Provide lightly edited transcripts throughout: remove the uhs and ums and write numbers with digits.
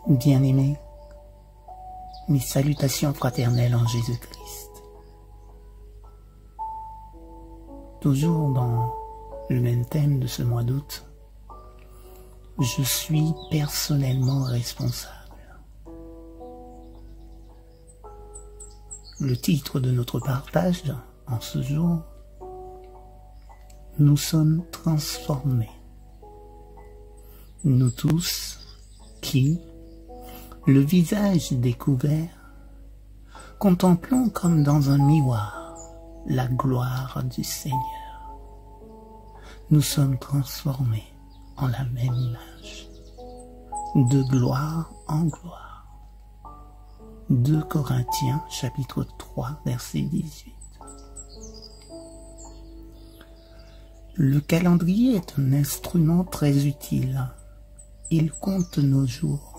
Bien-aimés, mes salutations fraternelles en Jésus-Christ. Toujours dans le même thème de ce mois d'août, je suis personnellement responsable. Le titre de notre partage en ce jour, nous sommes transformés. Nous tous qui, le visage découvert, contemplons comme dans un miroir la gloire du Seigneur. Nous sommes transformés en la même image, de gloire en gloire. 2 Corinthiens chapitre 3 verset 18. Le calendrier est un instrument très utile. Il compte nos jours.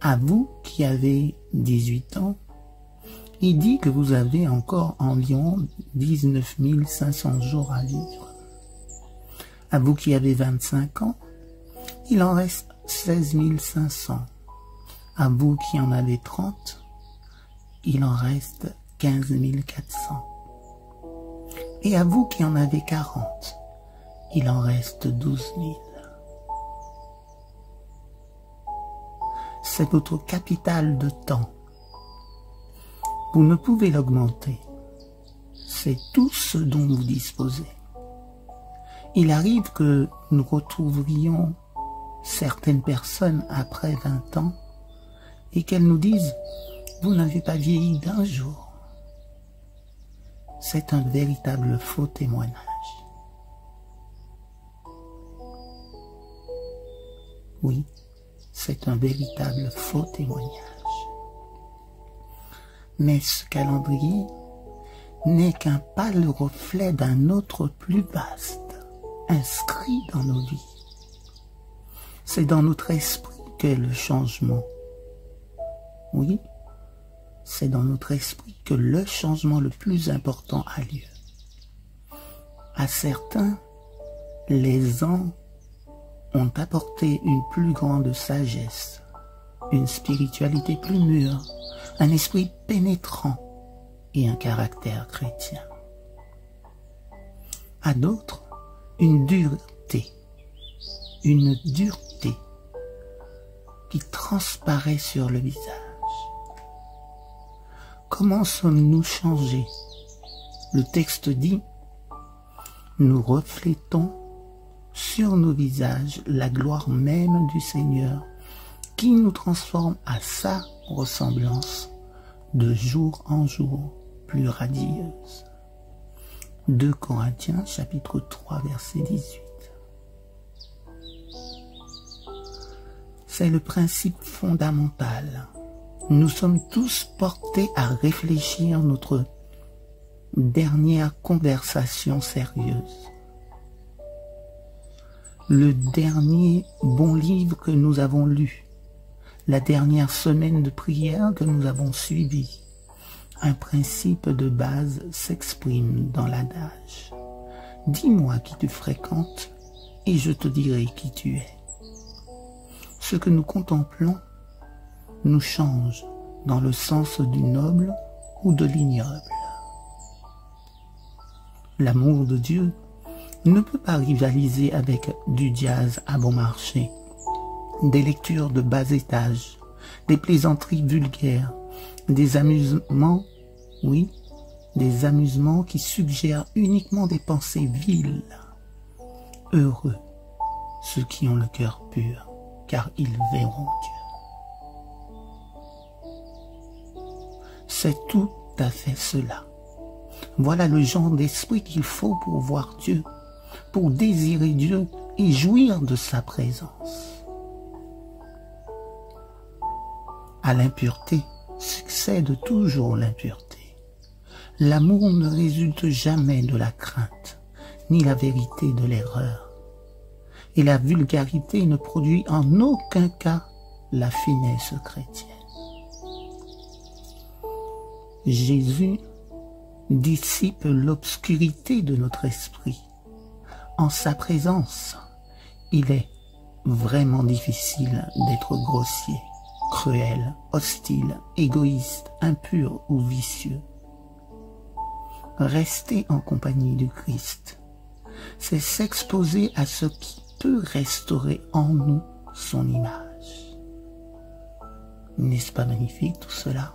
À vous qui avez 18 ans, il dit que vous avez encore environ 19 500 jours à vivre. À vous qui avez 25 ans, il en reste 16 500. À vous qui en avez 30, il en reste 15 400. Et à vous qui en avez 40, il en reste 12 000. C'est votre capital de temps. Vous ne pouvez l'augmenter. C'est tout ce dont vous disposez. Il arrive que nous retrouverions certaines personnes après 20 ans et qu'elles nous disent « Vous n'avez pas vieilli d'un jour ». C'est un véritable faux témoignage. Oui. C'est un véritable faux témoignage. Mais ce calendrier n'est qu'un pâle reflet d'un autre plus vaste, inscrit dans nos vies. C'est dans notre esprit qu'est le changement. Oui, c'est dans notre esprit que le changement le plus important a lieu. À certains, les ans ont apporté une plus grande sagesse, une spiritualité plus mûre, un esprit pénétrant et un caractère chrétien. À d'autres, une dureté qui transparaît sur le visage. Comment sommes-nous changés? Le texte dit, nous reflétons sur nos visages la gloire même du Seigneur qui nous transforme à sa ressemblance de jour en jour plus radieuse. 2 Corinthiens chapitre 3 verset 18. C'est le principe fondamental. Nous sommes tous portés à réfléchir notre dernière conversation sérieuse. Le dernier bon livre que nous avons lu, la dernière semaine de prière que nous avons suivie, un principe de base s'exprime dans l'adage. Dis-moi qui tu fréquentes et je te dirai qui tu es. Ce que nous contemplons nous change dans le sens du noble ou de l'ignoble. L'amour de Dieu ne peut pas rivaliser avec du jazz à bon marché, des lectures de bas étage, des plaisanteries vulgaires, des amusements, oui, des amusements qui suggèrent uniquement des pensées viles. Heureux ceux qui ont le cœur pur, car ils verront Dieu. C'est tout à fait cela. Voilà le genre d'esprit qu'il faut pour voir Dieu, pour désirer Dieu et jouir de sa présence. À l'impureté succède toujours l'impureté. L'amour ne résulte jamais de la crainte, ni la vérité de l'erreur. Et la vulgarité ne produit en aucun cas la finesse chrétienne. Jésus dissipe l'obscurité de notre esprit. En sa présence, il est vraiment difficile d'être grossier, cruel, hostile, égoïste, impur ou vicieux. Rester en compagnie du Christ, c'est s'exposer à ce qui peut restaurer en nous son image. N'est-ce pas magnifique tout cela?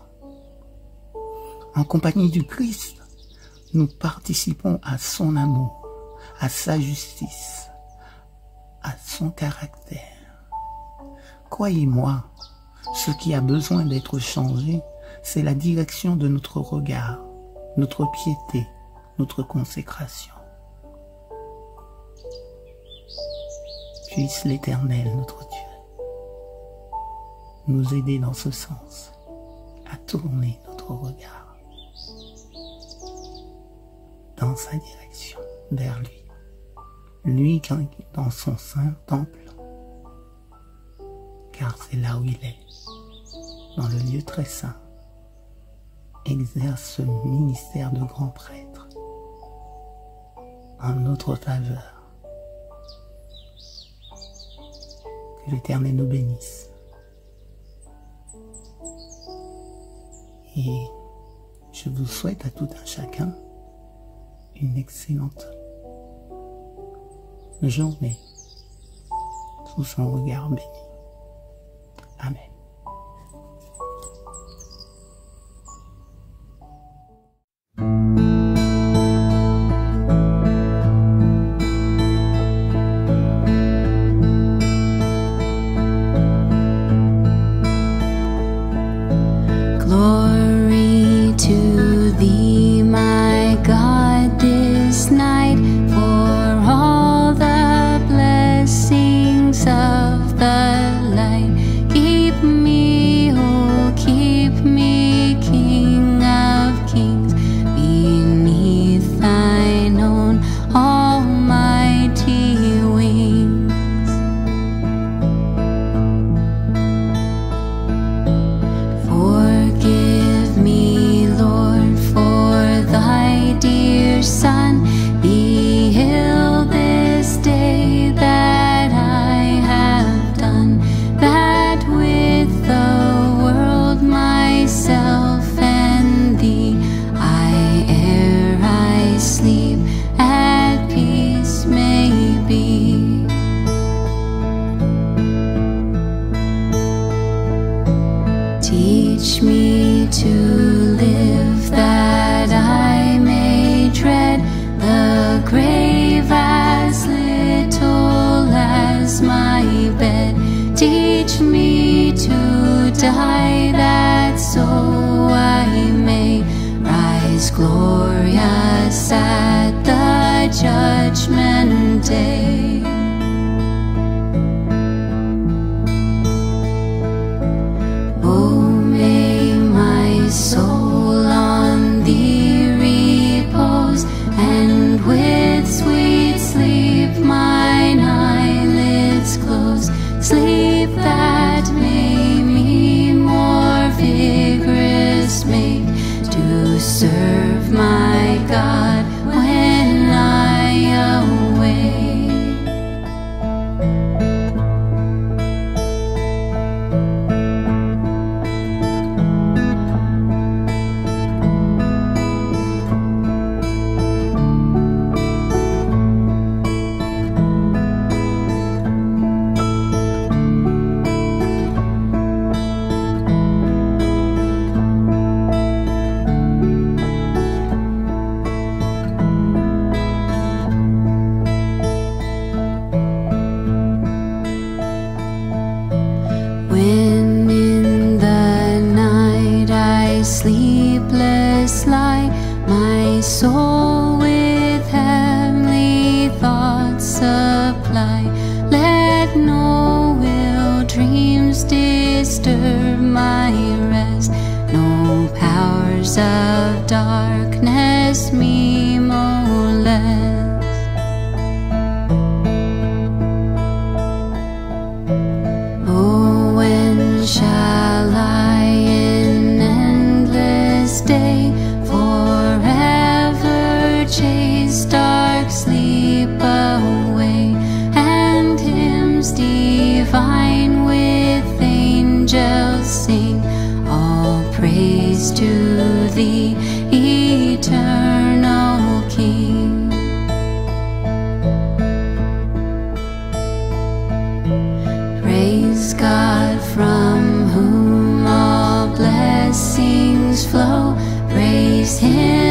En compagnie du Christ, nous participons à son amour, à sa justice, à son caractère. Croyez-moi, ce qui a besoin d'être changé, c'est la direction de notre regard, notre piété, notre consécration. Puisse l'Éternel, notre Dieu, nous aider dans ce sens, à tourner notre regard dans sa direction, vers lui. Lui qui est dans son saint temple, car c'est là où il est, dans le lieu très saint, exerce ce ministère de grand prêtre en notre faveur. Que l'Éternel nous bénisse. Et je vous souhaite à tout un chacun une excellente journée sous son regard béni. Amen. Glory to thee, my God, this night, for all the blessings of the light. Keep me, oh, keep me, King of kings, beneath thine own almighty wings. Forgive me, Lord, for thy dear Son be ill this day, that I have done that with the world, myself, and thee. Ere I sleep, at peace may be. Teach me to live, that I may dread the grave as little as my bed. Teach me to die, that so I may rise glorious at the judgment day. Oh, may my soul on thee repose, and with sweet sleep mine eyelids close. Sleep that may me more vigorous make to serve my God when I awake. When in the night I sleepless lie, my soul with heavenly thoughts supply. Let no ill dreams disturb my rest, no powers of darkness me molest. Oh, when shall I in endless day forever chase dark sleep away, and hymns divine with angels sing all praise to thee, eternal King. Praise God from whom all blessings flow. Praise Him